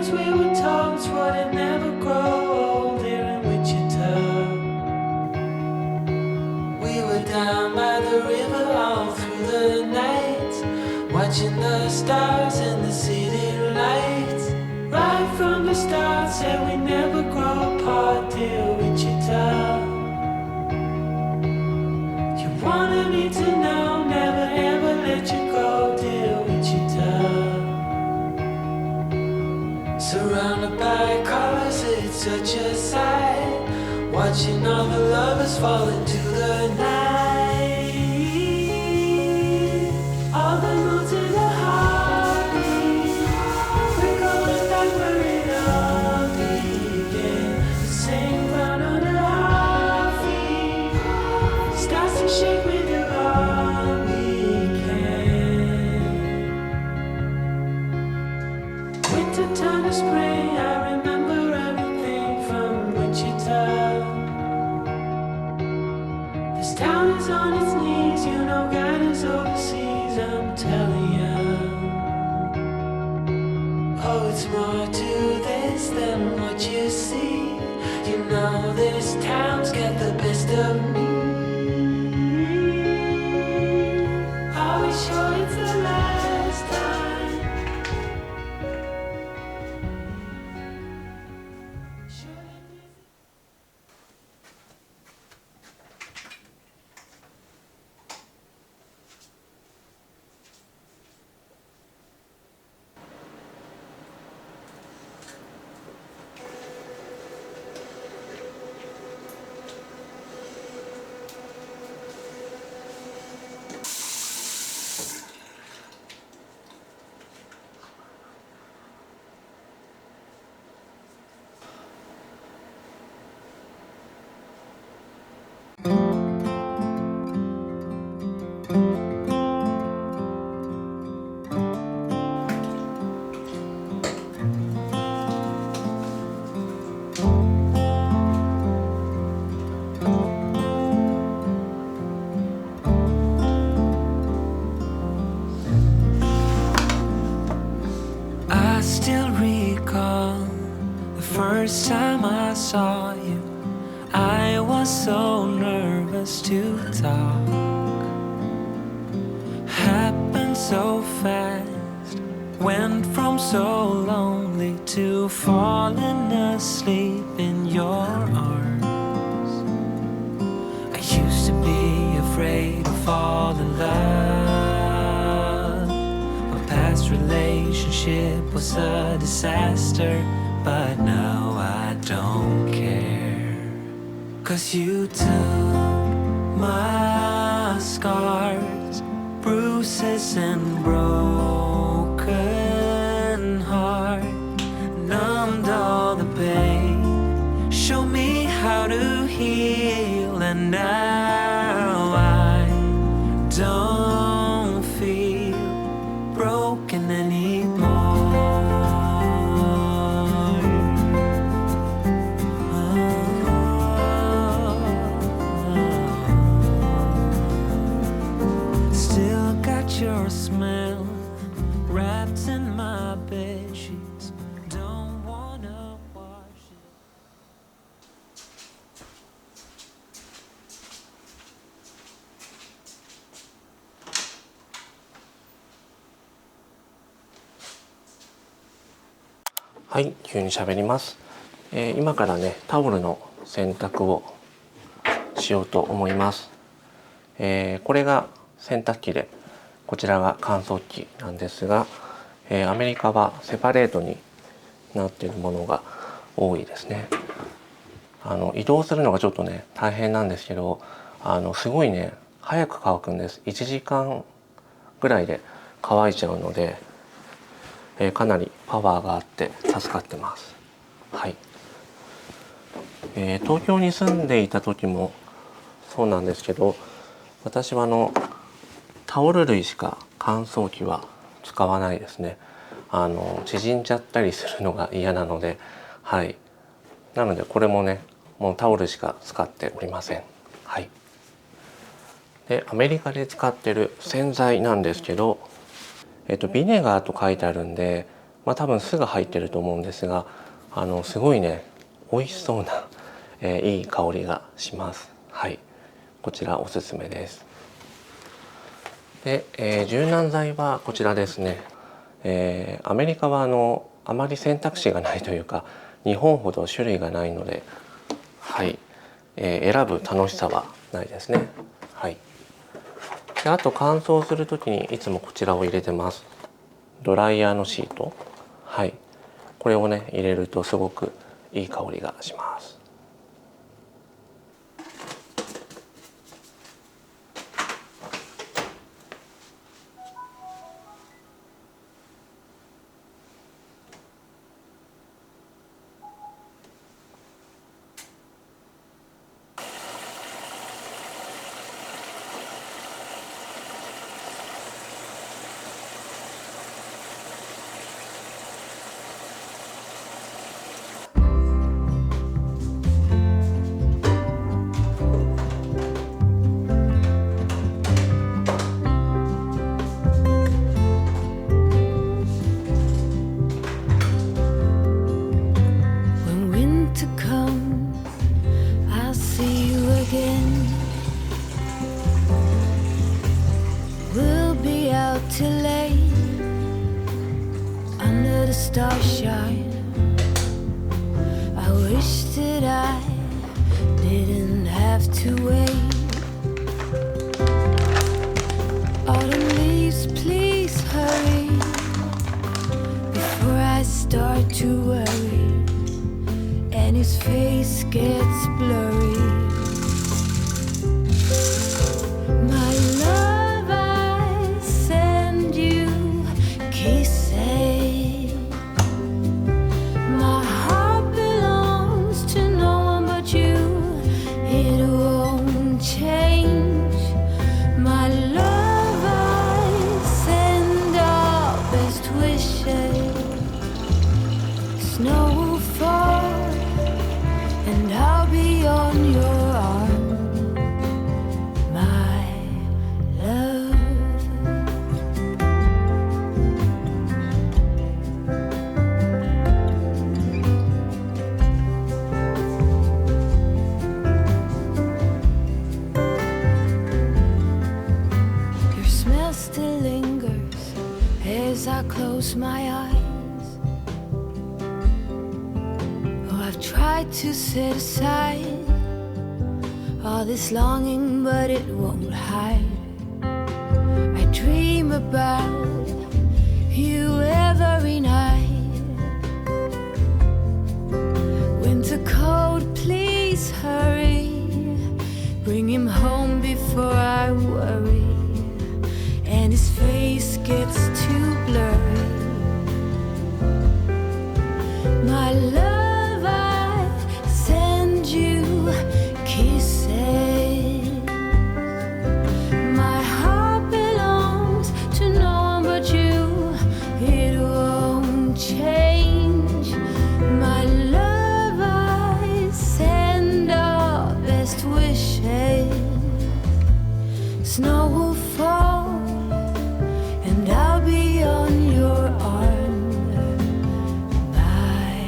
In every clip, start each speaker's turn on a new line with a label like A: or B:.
A: times we were told wouldn't never grow old here in Wichita. We were down by the river all through the night, watching the stars and the city lights. Right from the start, said we never grow apart, dear Wichita. You wanted me to know, never ever let you go, dear Wichita. Surrounded by colors, it's such a sight, watching all the lovers fall into the night. All the moons in the heartbeat, we're going back where it all began. The same ground under our feet starts to shake, we do all we can. Winter turned to spring, I remember everything from Wichita. This town is on its knees, you know God is overseas, I'm telling ya. Oh, it's more to this than what you see. You know this town's got the best of me. Are we sure it's the last time? Should it be? 'I still recall the first time I saw you. I was so nervous to talk. Happened so fast. Went from so lonely to falling asleep in your arms. I used to be afraid to fall in love. My past relationship was a disaster, but now I don't care. 'Cause you took my scars, bruises and broken heart, numbed all the pain, showed me how to heal, and now I don't feel broken anymore. Still got your smell wrapped in my bed sheets. Don't wanna wash it. はい、急に喋ります。今からね、タオルの洗濯をしようと思います。これが洗濯機で、こちらが乾燥機なんですが、アメリカはセパレートになっているものが多いですね。移動するのがちょっとね大変なんですけど、すごいね早く乾くんです。1時間ぐらいで乾いちゃうので、かなりパワーがあって助かってます。はい。東京に住んでいた時もそうなんですけど、私はタオル類しか乾燥機は使わないですね。縮んじゃったりするのが嫌なので、はい。なのでこれもね、もうタオルしか使っておりません。はい。で、アメリカで使ってる洗剤なんですけど、ビネガーと書いてあるんで、多分酢が入ってると思うんですが、すごいね美味しそうな、いい香りがします。はい、こちらおすすめです。で、柔軟剤はこちらですね。アメリカはあまり選択肢がないというか、日本ほど種類がないので、はい、選ぶ楽しさはないですね。はい。で、あと乾燥する時にいつもこちらを入れてます。ドライヤーのシート。はい。これをね入れるとすごくいい香りがします。
B: Starshine, I wish that I didn't have to wait. Autumn leaves, please hurry before I start to worry and his face gets blurry. My love, I send you kisses. Snow will fall and I'll be on your arm, my love. Your smell still lingers as I close my eyes. I've tried to set aside all this longing, but it won't hide. I dream about you every night. Winter cold, please hurry. Bring him home before I worry and his face gets too blurry. My love, snow will fall and I'll be on your arm, my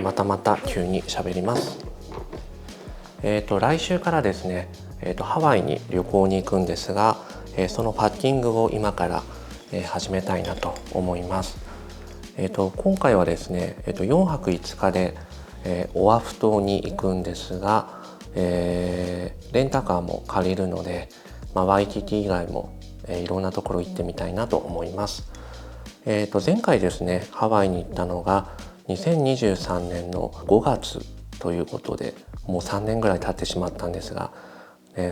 A: また急に喋ります。来週からですね、ハワイに旅行に行くんですが、そのパッキングを今から、始めたいなと思います。今回はですね、4泊5日で、オアフ島に行くんですが、レンタカーも借りるので、ワイキキ以外も、いろんなところ行ってみたいなと思います。前回ですね、ハワイに行ったのが2023年の5月ということで、もう3年ぐらい経ってしまったんですが、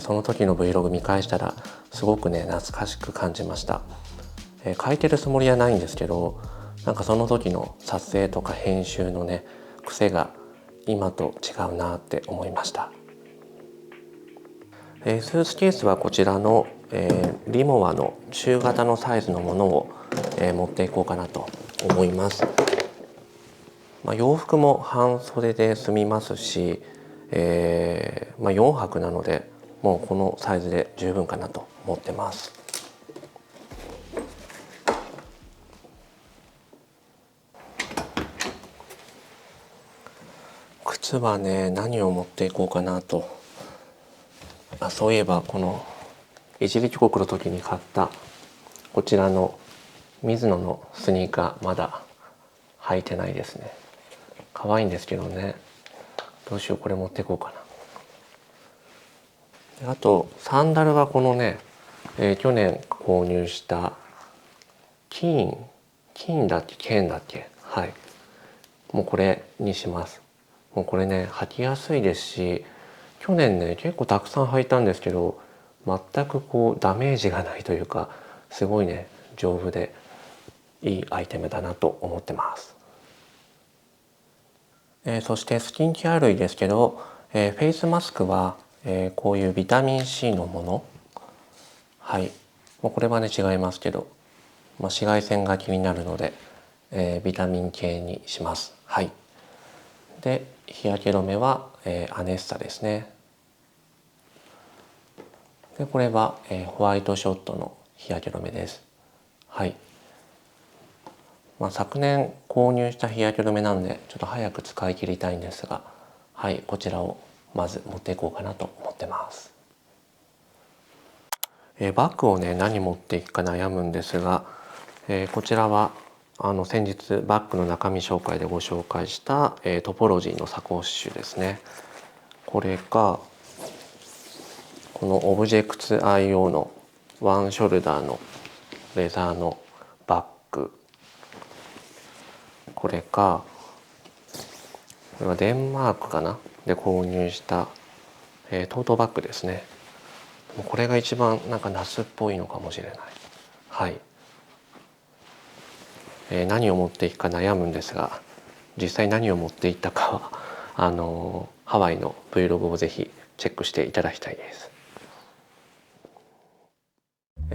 A: その時の Vlog 見返したらすごくね懐かしく感じました。書いてるつもりはないんですけど、なんかその時の撮影とか編集のね癖が今と違うなって思いました。スーツケースはこちらの、リモワの中型のサイズのものを、持っていこうかなと思います。洋服も半袖で済みますし、4泊なのでもうこのサイズで十分かなと思ってます。靴はね何を持っていこうかなと。そういえばこの一時帰国の時に買ったこちらのミズノのスニーカーまだ履いてないですね。可愛いんですけどね、どうしよう、これ持っていこうかな。あとサンダルはこのね、去年購入したキーンだっけケーンだっけ、はい、もうこれにします。もうこれね履きやすいですし、去年ね結構たくさん履いたんですけど、全くこうダメージがないというか、すごいね丈夫でいいアイテムだなと思ってます。そしてスキンケア類ですけど、フェイスマスクは、こういうビタミン C のもの、はい、もうこれはね違いますけど、紫外線が気になるので、ビタミン系にします。はい。で日焼け止めは、アネッサですね。でこれは、ホワイトショットの日焼け止めです。はい。昨年購入した日焼け止めなんでちょっと早く使い切りたいんですが、はい、こちらをまず持っていこうかなと思ってます。バッグをね何持っていくか悩むんですが、こちらは先日バッグの中身紹介でご紹介した、トポロジーのサコッシュですね。これかこのオブジェクツ IO のワンショルダーのレザーのバッグ、これか、これはデンマークかなで購入した、トートバッグですね。これが一番なんか夏っぽいのかもしれない。はい。何を持っていくか悩むんですが、実際何を持っていったかはハワイの Vlog をぜひチェックしていただきたいです。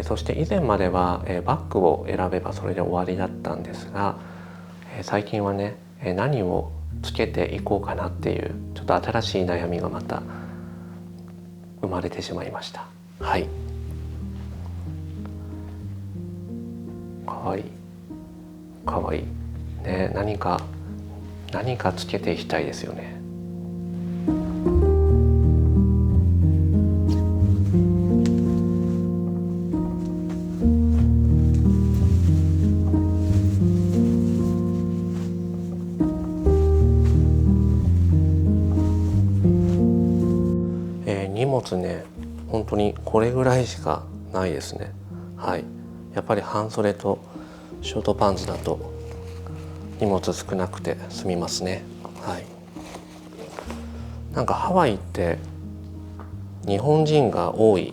A: そして以前まではバッグを選べばそれで終わりだったんですが、最近はね何をつけていこうかなっていうちょっと新しい悩みがまた生まれてしまいました。はい。かわいいかわいいね。何かつけていきたいですよね。荷物ね本当にこれぐらいしかないですね。はい。やっぱり半袖とショートパンツだと荷物少なくて済みますね。はい。なんかハワイって日本人が多い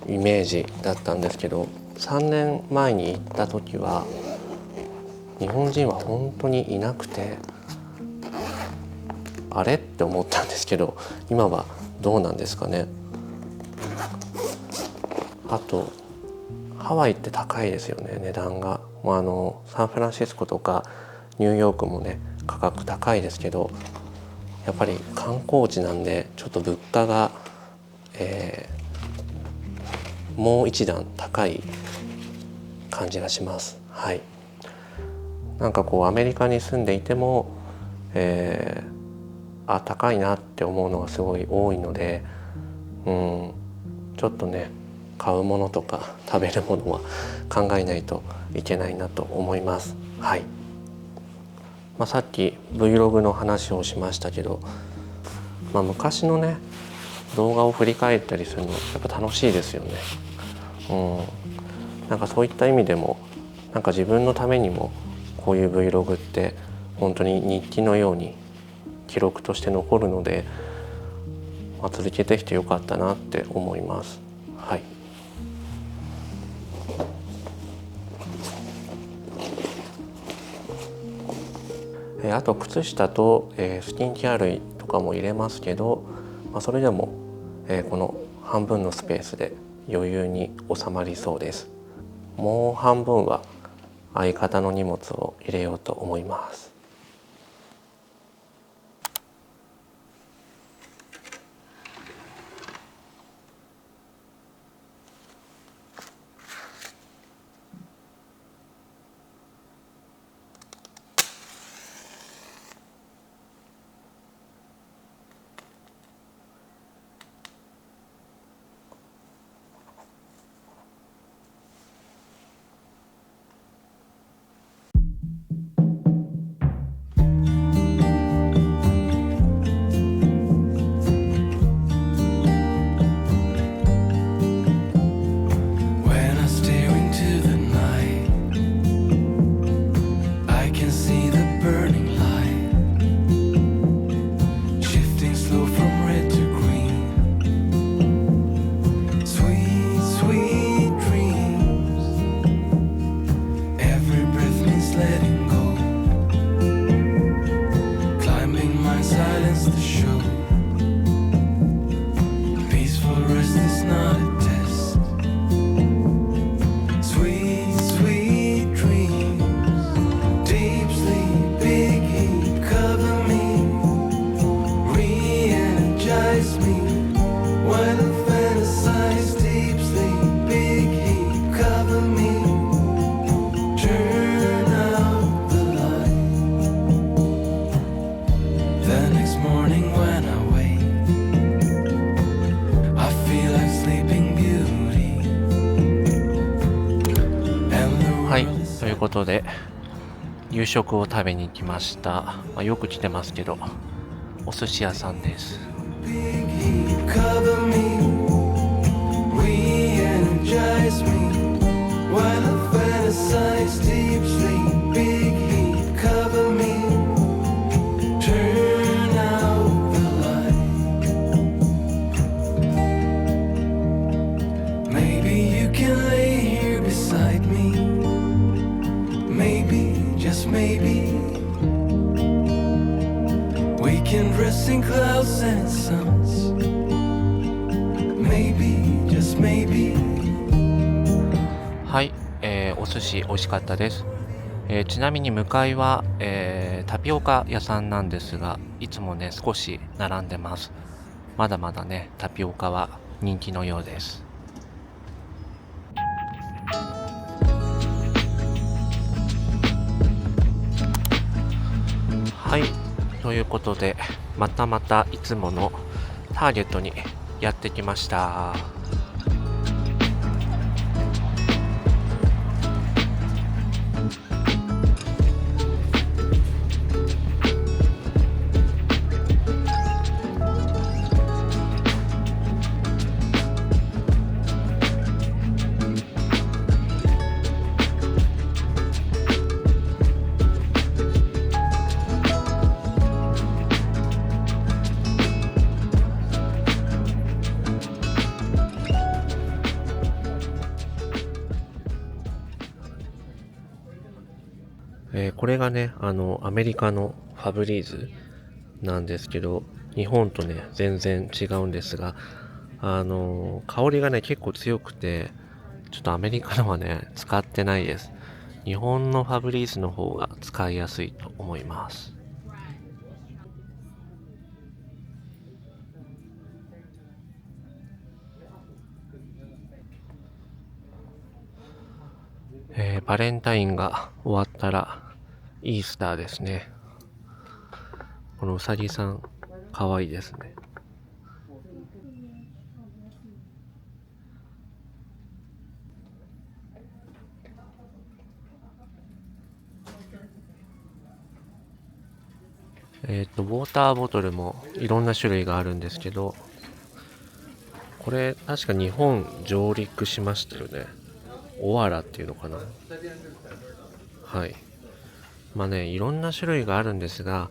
A: イメージだったんですけど、3年前に行った時は日本人は本当にいなくて、あれって思ったんですけど、今はどうなんですかね。あとハワイって高いですよね、値段が。サンフランシスコとかニューヨークもね価格高いですけど、やっぱり観光地なんでちょっと物価が、もう一段高い感じがします。はい。なんかこうアメリカに住んでいても、高いなって思うのがすごい多いので、ちょっとね買うものとか食べるものは考えないといけないなと思います。はい。さっき Vlog の話をしましたけど、昔のね動画を振り返ったりするのやっぱ楽しいですよね。なんかそういった意味でもなんか自分のためにもこういう Vlog って本当に日記のように記録として残るので、続けてきてよかったなって思います。はい。あと靴下とスキンケア類とかも入れますけど、それでもこの半分のスペースで余裕に収まりそうです。もう半分は相方の荷物を入れようと思います。はい、ということで夕食を食べに来ました。よく来てますけど、お寿司屋さんです。
B: Maybe we can dress in clouds and suns. Maybe, just maybe.
A: はい、お寿司美味しかったです。ちなみに向かいは、タピオカ屋さんなんですが、いつもね少し並んでます。まだまだねタピオカは人気のようです。はい、ということでまたいつものターゲットにやってきました。これがね、アメリカのファブリーズなんですけど、日本とね、全然違うんですが、香りがね、結構強くて、ちょっとアメリカのはね、使ってないです。日本のファブリーズの方が使いやすいと思います。バレンタインが終わったらイースターですね。このうさぎさんかわいいですね。ウォーターボトルもいろんな種類があるんですけど、これ確か日本上陸しましたよね。オアラっていうのかな。はい。まあね、いろんな種類があるんですが、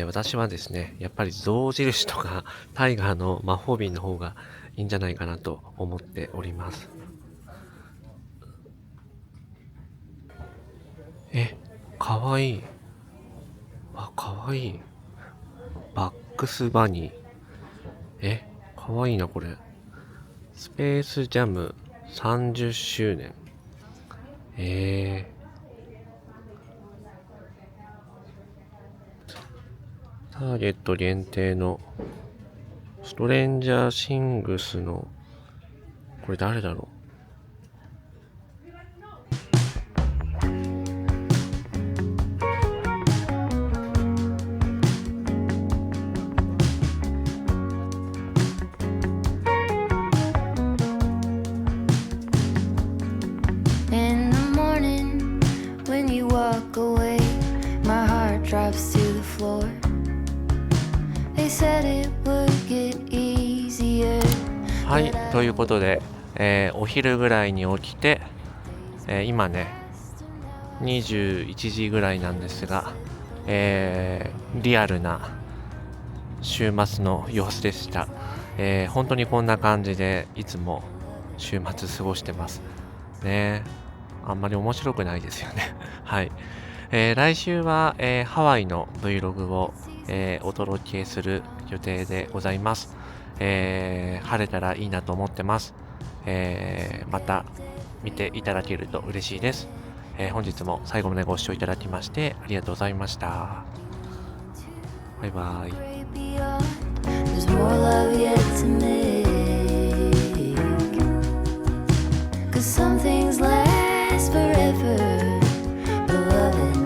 A: 私はですね、やっぱり象印とかタイガーの魔法瓶の方がいいんじゃないかなと思っております。かわいい。かわいい。バックスバニー。かわいいな、これ。スペースジャム30周年。ターゲット限定のストレンジャーシングスの、これ誰だろう。
B: In the morning, when you walk away, my heart drops to the floor. They said it would get easier.
A: はい、ということで、お昼ぐらいに起きて、今ね、21時ぐらいなんですが、リアルな週末の様子でした。本当にこんな感じでいつも週末過ごしてますね。あんまり面白くないですよね。はい。来週は、ハワイの Vlog を、お届けする予定でございます。晴れたらいいなと思ってます。また見ていただけると嬉しいです。本日も最後までご視聴いただきましてありがとうございました。バイバイ。
B: There's more love yet to make. 'Cause some things last forever, but loving